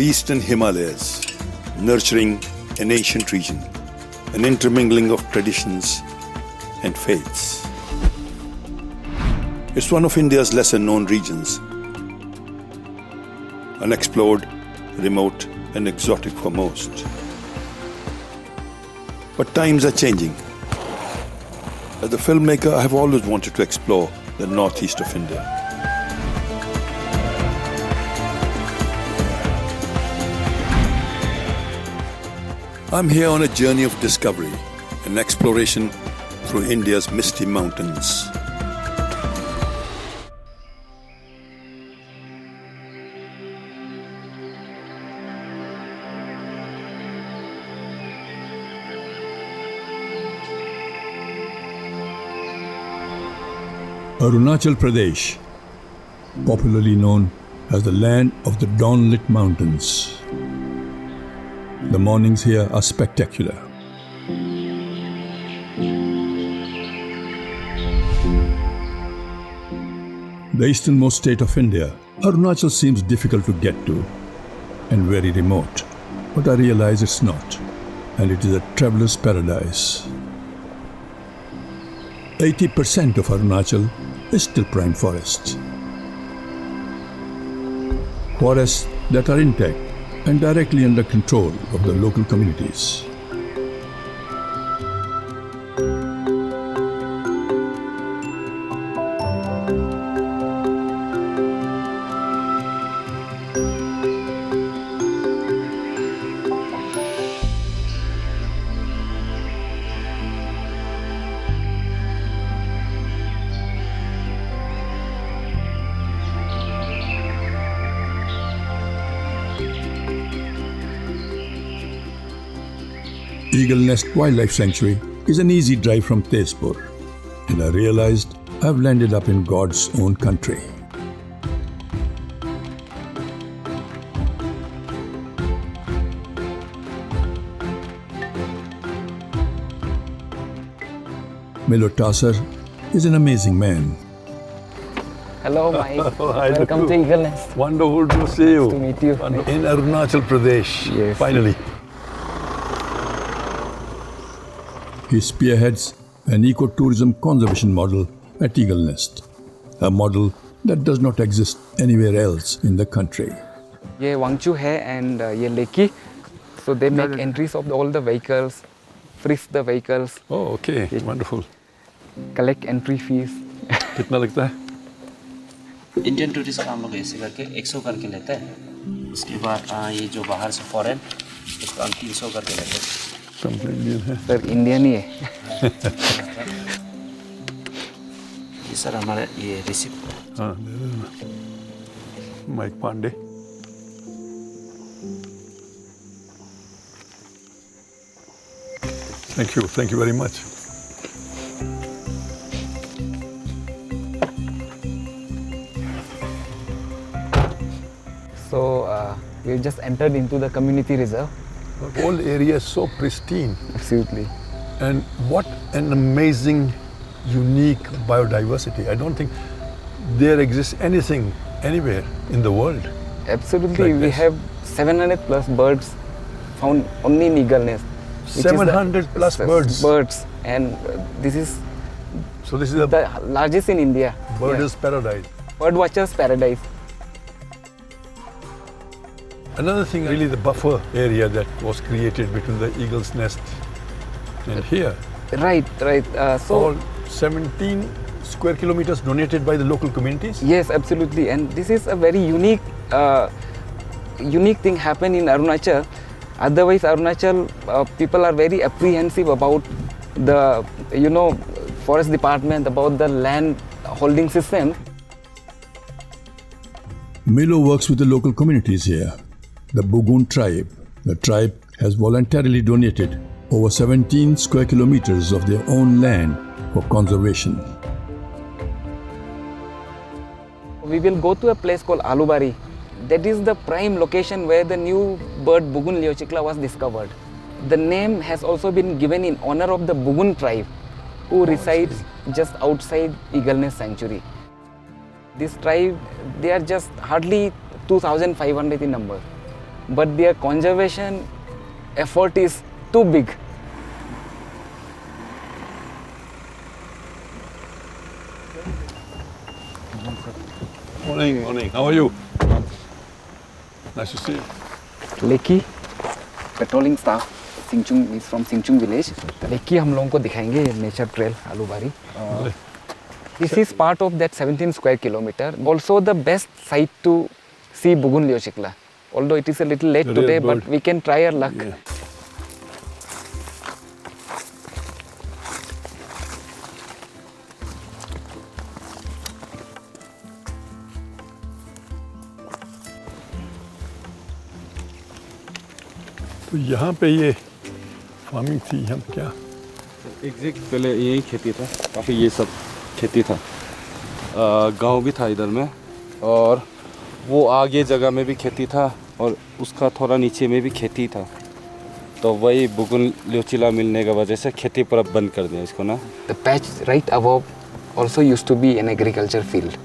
Eastern Himalayas, nurturing an ancient region, an intermingling of traditions and faiths. It's one of India's lesser-known regions, unexplored, remote and exotic for most. But times are changing. As a filmmaker, I have always wanted to explore the northeast of India. I'm here on a journey of discovery, an exploration through India's misty mountains. Arunachal Pradesh, popularly known as the land of the dawn-lit mountains. The mornings here are spectacular. The easternmost state of India, Arunachal seems difficult to get to and very remote, but I realize it's not, and it is a traveler's paradise. 80% of Arunachal is still prime forest. Forests that are intact and directly under control of the local communities. Eagle Nest Wildlife Sanctuary is an easy drive from Tezpur, and I realized I've landed up in God's own country. Milo Tasar is an amazing man. Hello, Mike. Hi, Welcome to Eagle Nest. Wonderful to see you. Nice to meet you. In Arunachal Pradesh, Yes. finally. He spearheads an ecotourism conservation model at Eagle Nest, a model that does not exist anywhere else in the country. ये वांगचू है and ये लेकी. So they make entries of all the vehicles, freeze the vehicles, Oh, okay. Wonderful. collect entry fees. कितना लगता है? Indian tourist का हम लोग ऐसे करके 100 करके लेते हैं। उसके बाद ये जो बाहर से फॉरेन उसको हम 300 करके लेते हैं। कंप्लीट है। सर इंडियन ही है. ये सर हमारे ये रिसिप्ट। हाँ, दे देना। Mike Pandey. Thank you very much. So we just entered into the community reserve. The whole area is so pristine. Absolutely. And what an amazing, unique biodiversity. I don't think there exists anything anywhere in the world. Absolutely. Like We this. have 700 plus birds found only in Eagle Nest. which is the 700 plus birds. Birds. And this is So this is a the largest in India. bird's paradise. Bird watcher's paradise. Another thing, really the buffer area that was created between the Eagle's Nest and here. Right. So All 17 square kilometers donated by the local communities. yes, absolutely. And this is a very unique thing happen in Arunachal. Otherwise, Arunachal people are very apprehensive about the forest department, about the land holding system. Milo works with the local communities here. The Bugun tribe. The tribe has voluntarily donated over 17 square kilometers of their own land for conservation. We will go to a place called Alubari. That is the prime location where the new bird Bugun leochikla was discovered. The name has also been given in honor of the Bugun tribe, who resides just outside Eagle Nest Sanctuary. This tribe, they are just hardly 2,500 in number. but their conservation effort is too big. Morning, morning. How are you? Nice to see you. Leki patrolling staff Singchung is from Singchung village. Leki हम लोगों को दिखाएंगे nature trail Aalubari. This is part of that 17 square kilometre, also the best site to see Bugun liocichla, although it is a little late today, but we can try our luck. Yeah. तो यहाँ पे ये farming थी, हम क्या exact पहले यही खेती था, काफ़ी ये सब खेती था। गांव भी था इधर में, और वो आगे जगह में भी खेती था, और उसका थोड़ा नीचे में भी खेती था। तो वही बुगुन लियोचिला मिलने की वजह से खेती पर अब बंद कर दिया इसको ना। The patch right above also used to be an agriculture field.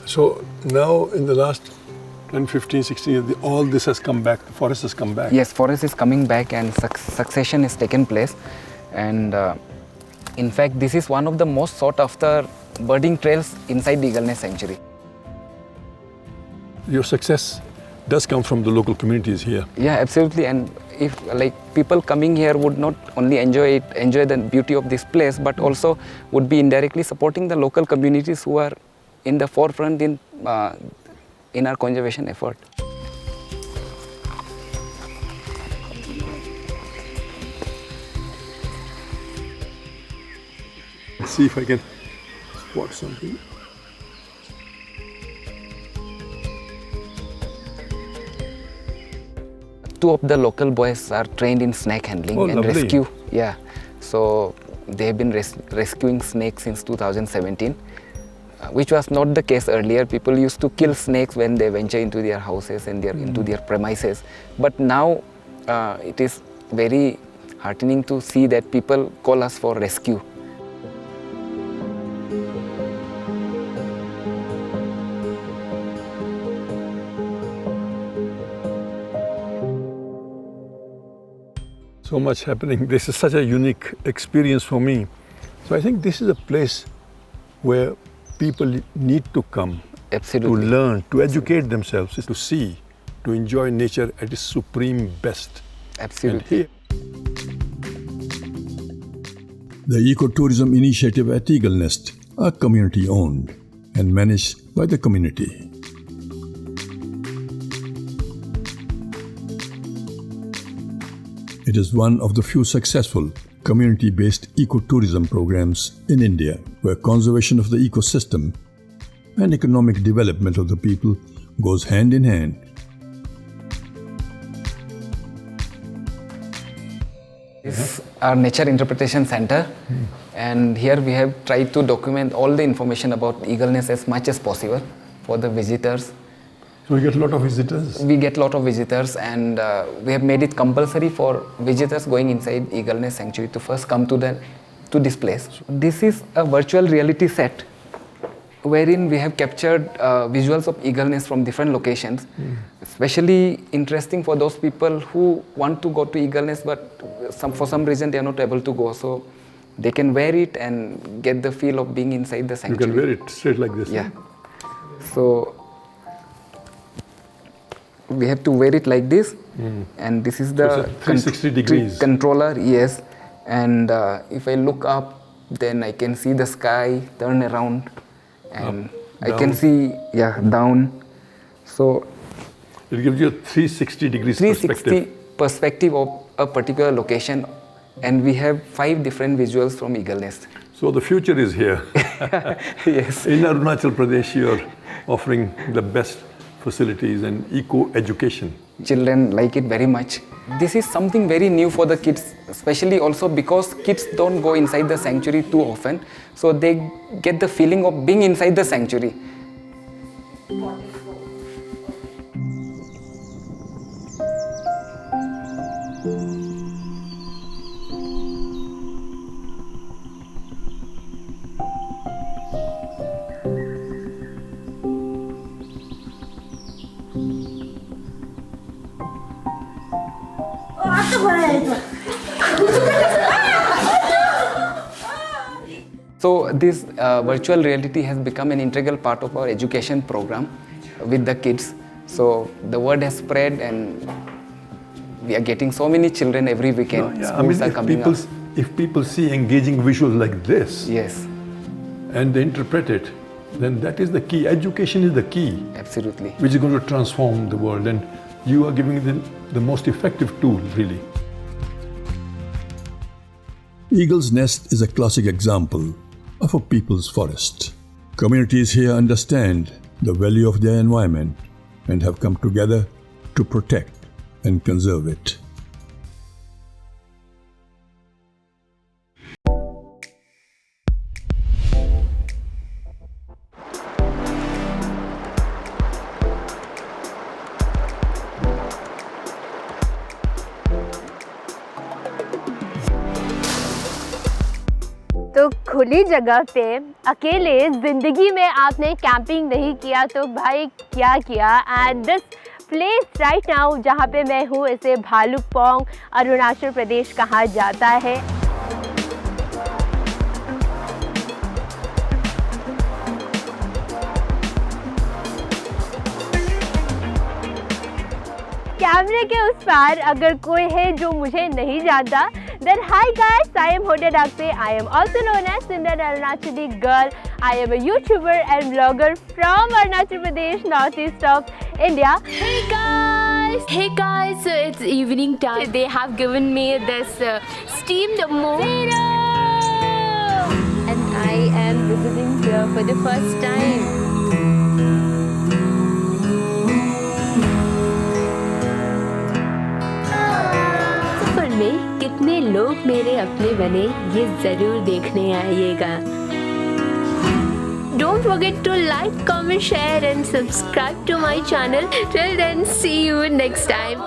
So now in the last 10, 15, 16 years, all this has come back, the forest has come back. Yes, forest is coming back and succession has taken place, and in fact this is one of the most sought after birding trails inside the Eagle Nest Sanctuary. Your success does come from the local communities here. Yeah, absolutely. And if like people coming here would not only enjoy the beauty of this place, but also would be indirectly supporting the local communities who are in the forefront in our conservation effort. Let's see if I can spot something. Two of the local boys are trained in snake handling and lovely. rescue. Yeah, so they have been rescuing snakes since 2017, which was not the case earlier. People used to kill snakes when they venture into their houses and into their premises. But now it is very heartening to see that people call us for rescue. So much happening. This is such a unique experience for me. So I think this is a place where people need to come Absolutely. to learn, to educate themselves, to see, to enjoy nature at its supreme best. Absolutely. And here, the ecotourism initiative at Eagle Nest are community owned and managed by the community. It is one of the few successful community-based ecotourism programs in India, where conservation of the ecosystem and economic development of the people goes hand in hand. This is our Nature Interpretation Center, and here we have tried to document all the information about Eagle Nest as much as possible for the visitors. So we get a lot of visitors. We get a lot of visitors, and we have made it compulsory for visitors going inside Eagle Nest Sanctuary to first come to this place. This is a virtual reality set wherein we have captured visuals of Eagle Nest from different locations. Especially interesting for those people who want to go to Eagle Nest, but for some reason they are not able to go. So they can wear it and get the feel of being inside the You sanctuary. can wear it straight like this. Yeah. So we have to wear it like this, and this is the So it's a 360 degrees. controller. Yes, and if I look up, then I can see the sky, turn around, and I can down. see down. So It gives you a 360 degrees 360 perspective of a particular location, and we have 5 different visuals from Eagle Nest. So the future is here. Yes. In Arunachal Pradesh, you are offering the best facilities and eco-education. Children like it very much. This is something very new for the kids, especially also because kids don't go inside the sanctuary too often, so they get the feeling of being inside the sanctuary. So this virtual reality has become an integral part of our education program with the kids. So the word has spread and we are getting so many children every weekend. Yeah, Schools are coming up. if people see engaging visuals like this Yes, and they interpret it, then that is the key. Education is the key, absolutely. which is going to transform the world, and you are giving them the most effective tool, really. Eagle's Nest is a classic example of a people's forest. Communities here understand the value of their environment and have come together to protect and conserve it. तो खुली जगह पे अकेले ज़िंदगी में आपने camping नहीं किया तो भाई क्या किया। And this place right now जहाँ पे मैं हूँ इसे भालुकपोंग अरुणाचल प्रदेश कहा जाता है। कैमरे के उस पार अगर कोई है जो मुझे नहीं जानता, then hi guys, I am Hoda Dakse. I am also known as Sundar Arunachali Girl. I am a YouTuber and vlogger from Arunachal Pradesh, northeast of India. Hey guys, so it's evening time. They have given me this steamed momo and I am visiting here for the first time. में कितने लोग मेरे अपने बने ये जरूर देखने आइएगा। Don't forget to like, comment, share and subscribe to my channel. Till then, see you next time.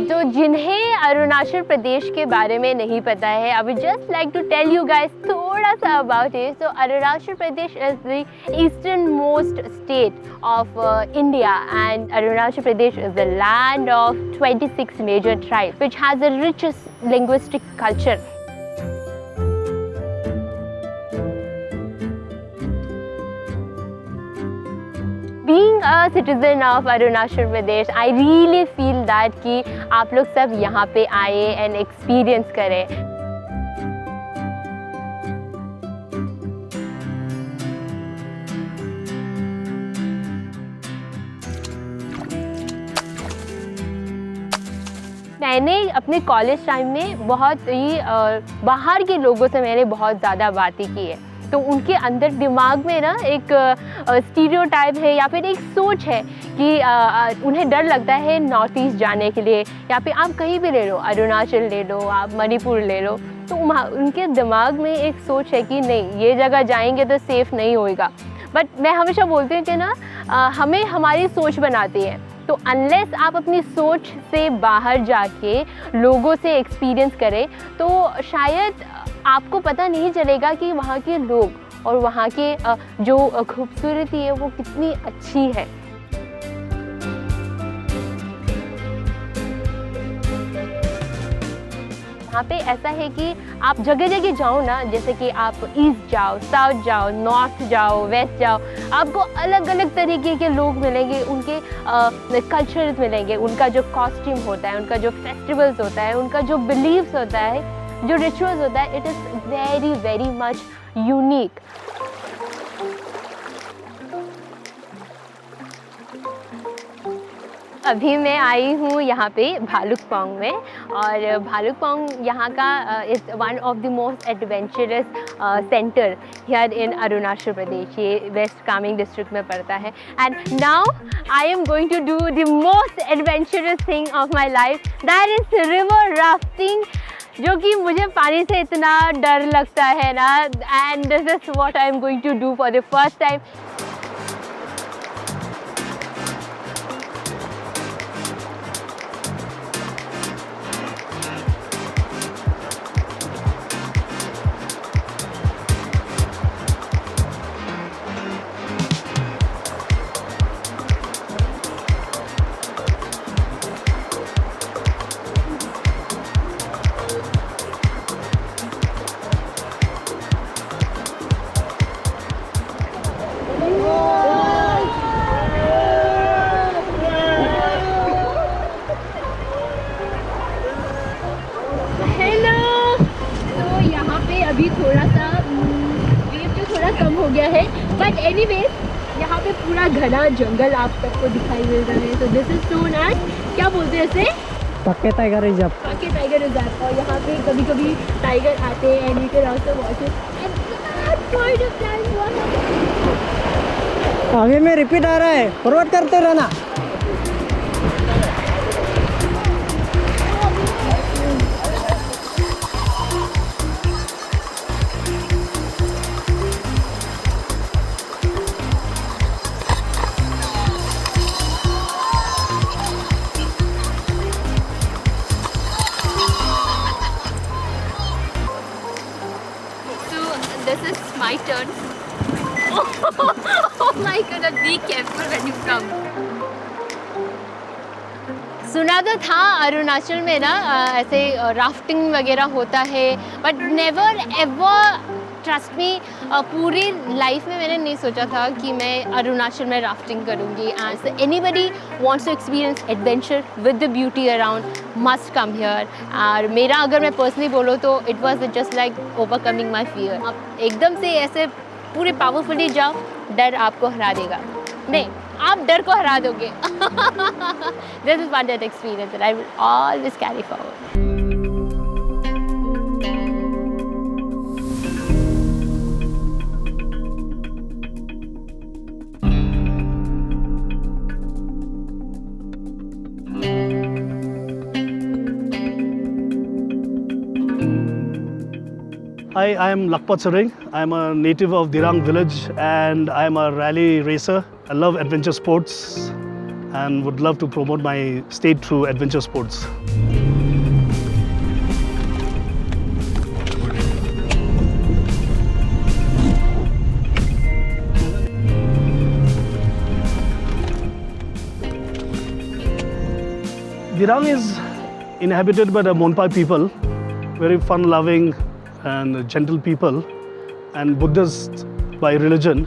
तो जिन्हें अरुणाचल प्रदेश के बारे में नहीं पता है, I would just like to tell you guys थोड़ा सा about it. So Arunachal Pradesh is the easternmost state of India, and Arunachal Pradesh is the land of 26 major tribes, which has the richest linguistic culture. Being a citizen of Arunachal Pradesh, I really feel that कि आप लोग सब यहाँ पे आए and experience करें। मैंने अपने कॉलेज टाइम में बहुत ही बाहर के लोगों से मैंने बहुत ज़्यादा बातें की है, तो उनके अंदर दिमाग में ना एक स्टीरियोटाइप है या फिर एक सोच है कि उन्हें डर लगता है नॉर्थ ईस्ट जाने के लिए, या फिर आप कहीं भी ले लो, अरुणाचल ले लो, आप मणिपुर ले लो, तो उनके दिमाग में एक सोच है कि नहीं ये जगह जाएंगे तो सेफ़ नहीं होएगा। बट मैं हमेशा बोलती हूँ कि ना हमें हमारी सोच बनाती है, तो अनलेस आप अपनी सोच से बाहर जाके लोगों से एक्सपीरियंस करें तो शायद आपको पता नहीं चलेगा कि वहाँ के लोग और वहाँ के जो खूबसूरती है वो कितनी अच्छी है। यहाँ पे ऐसा है कि आप जगह जगह जाओ ना, जैसे कि आप ईस्ट जाओ, साउथ जाओ, नॉर्थ जाओ, वेस्ट जाओ, आपको अलग अलग तरीके के लोग मिलेंगे, उनके कल्चर्स मिलेंगे, उनका जो कॉस्ट्यूम होता है, उनका जो फेस्टिवल्स होता है, उनका जो बिलीव्स होता है, जो रिचुअल्स होता है, it is very very much unique. अभी मैं आई हूँ यहाँ पे भालुकपोंग में, और भालुकपोंग यहाँ का is one of the most adventurous centre here in Arunachal Pradesh. ये वेस्ट कामेंग डिस्ट्रिक्ट में पड़ता है। And now I am going to do the most adventurous thing of my life, that is river rafting, जो कि मुझे पानी से इतना डर लगता है ना, and this is what I am going to do for the first time. पे पूरा घना जंगल आप सबको दिखाई मिल रहा है। तो दिस इज नोन एज, क्या बोलते हैं इसे? पक्के टाइगर रिजर्व। पक्के टाइगर रिजर्व। और यहाँ पे कभी कभी टाइगर आते हैं and you can also watch it at that point of time. आगे में रिपीट आ रहा है, फॉरवर्ड करते रहना। This is my turn. Oh my God! Be careful when you come. सुना तो था अरुणाचल में ना ऐसे राफ्टिंग वगैरह होता है, but never ever, trust me, पूरी लाइफ में मैंने नहीं सोचा था कि मैं अरुणाचल में राफ्टिंग करूँगी। And anybody wants to experience adventure with the beauty around must come here. और मेरा अगर मैं पर्सनली बोलूँ तो it was just like overcoming my fear. आप एकदम से ऐसे पूरे पावरफुली जाओ, डर आपको हरा देगा। नहीं, आप डर को हरा दोगे। This is one that experience that I will always carry forward. Hi, I am Lakpat Saring. I am a native of Dirang village and I am a rally racer. I love adventure sports and would love to promote my state through adventure sports. Dirang is inhabited by the Monpai people, very fun-loving and gentle people, and Buddhist by religion.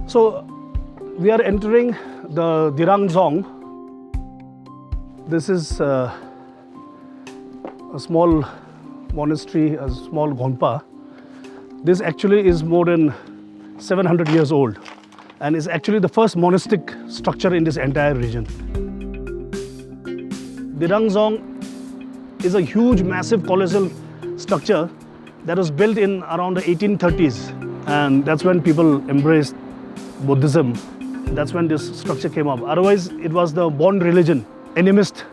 So we are entering the Dirang Dzong. This is a small monastery, a small gonpa. This actually is more than 700 years old and is actually the first monastic structure in this entire region. Dirang Dzong is a huge, massive, colossal structure that was built in around the 1830s, and that's when people embraced Buddhism. That's when this structure came up. Otherwise, it was the born religion, animist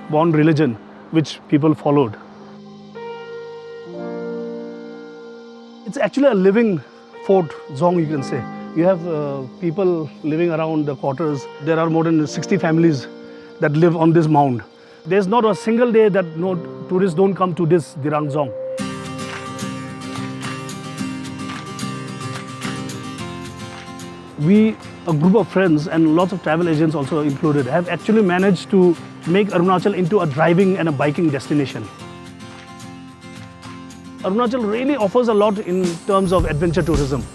born religion, which people followed. It's actually a living fort, Dzong, you can say. You have people living around the quarters. There are more than 60 families that live on this mound. There's not a single day that no tourists don't come to this Dirang Dzong. We, a group of friends and lots of travel agents also included, have actually managed to make Arunachal into a driving and a biking destination. Arunachal really offers a lot in terms of adventure tourism.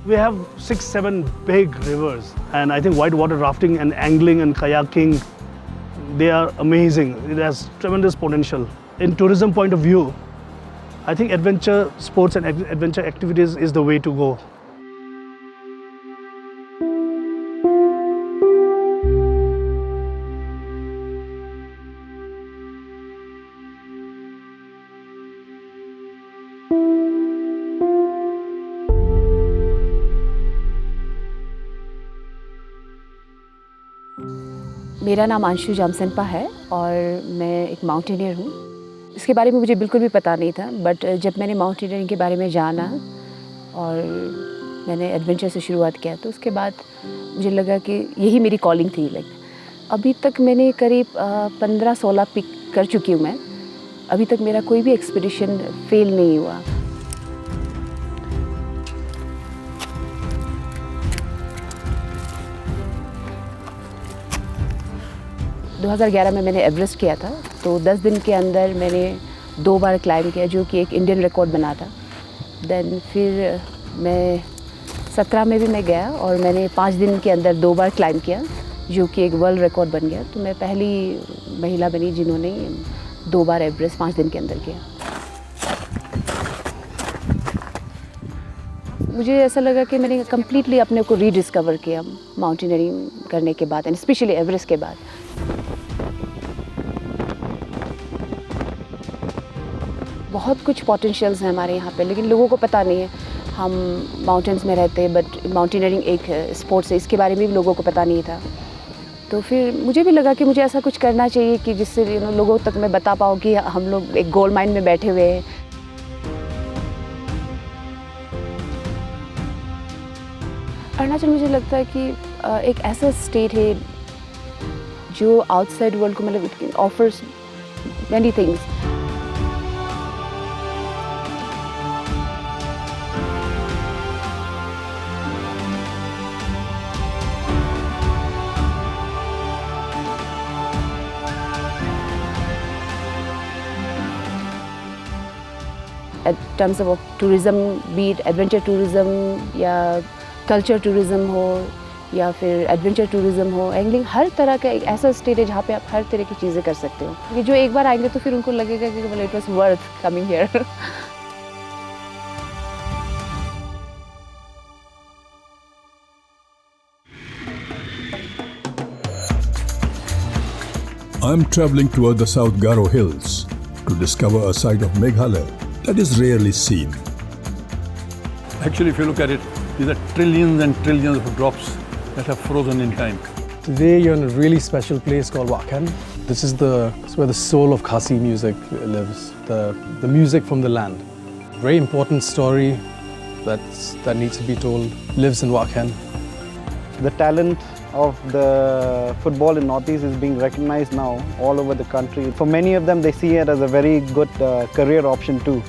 We have 6-7 big rivers, and I think whitewater rafting and angling and kayaking, they are amazing. It has tremendous potential. In tourism point of view, I think adventure sports and adventure activities is the way to go. मेरा नाम अंशु जामसनपा है और मैं एक mountaineer हूँ। इसके बारे में मुझे बिल्कुल भी पता नहीं था, बट जब मैंने माउंटेनियरिंग के बारे में जाना और मैंने एडवेंचर से शुरुआत किया तो उसके बाद मुझे लगा कि यही मेरी कॉलिंग थी। लाइक अभी तक मैंने करीब 15-16 पिक कर चुकी हूँ मैं। अभी तक मेरा कोई भी एक्सपीडिशन फेल नहीं हुआ। 2011 में मैंने एवरेस्ट किया था, तो 10 दिन के अंदर मैंने 2 बार क्लाइंब किया, जो कि एक इंडियन रिकॉर्ड बना था। देन फिर मैं 2017 में भी मैं गया और मैंने 5 दिन के अंदर 2 बार क्लाइंब किया, जो कि एक वर्ल्ड रिकॉर्ड बन गया। तो मैं पहली महिला बनी जिन्होंने 2 बार एवरेस्ट 5 दिन के अंदर किया। मुझे ऐसा लगा कि मैंने कम्प्लीटली अपने को रीडिस्कवर किया माउंटेनियरिंग करने के बाद, एंड स्पेशली एवरेस्ट के बाद। बहुत कुछ पोटेंशियल्स हैं हमारे यहाँ पे, लेकिन लोगों को पता नहीं है। हम माउंटेन्स में रहते हैं, बट माउंटेनियरिंग एक स्पोर्ट्स है, इसके बारे में भी लोगों को पता नहीं था। तो फिर मुझे भी लगा कि मुझे ऐसा कुछ करना चाहिए कि जिससे लोगों तक मैं बता पाऊँ कि हम लोग एक गोल्ड माइन में बैठे हुए हैं। अरुणाचल मुझे लगता है कि एक ऐसा स्टेट है जो आउटसाइड वर्ल्ड को मतलब it offers many things. In terms of tourism, be it adventure tourism या कल्चर टूरिज़म हो या फिर एडवेंचर टूरिज़म हो, एंगलिंग, हर तरह का एक ऐसा स्टेट है जहाँ पे आप हर तरह की चीज़ें कर सकते हो। ये जो एक बार आएंगे तो फिर उनको लगेगा कि well, it was worth coming here. I'm traveling toward the South Garo Hills to discover a side of Meghalaya that is rarely seen. Actually, if you look at it, these are trillions and trillions of drops that have frozen in time. Today you're in a really special place called Wakhan. This is where the soul of Khasi music lives, the music from the land. Very important story that needs to be told lives in Wakhan. The talent of the football in Northeast is being recognized now all over the country. For many of them, they see it as a very good career option too.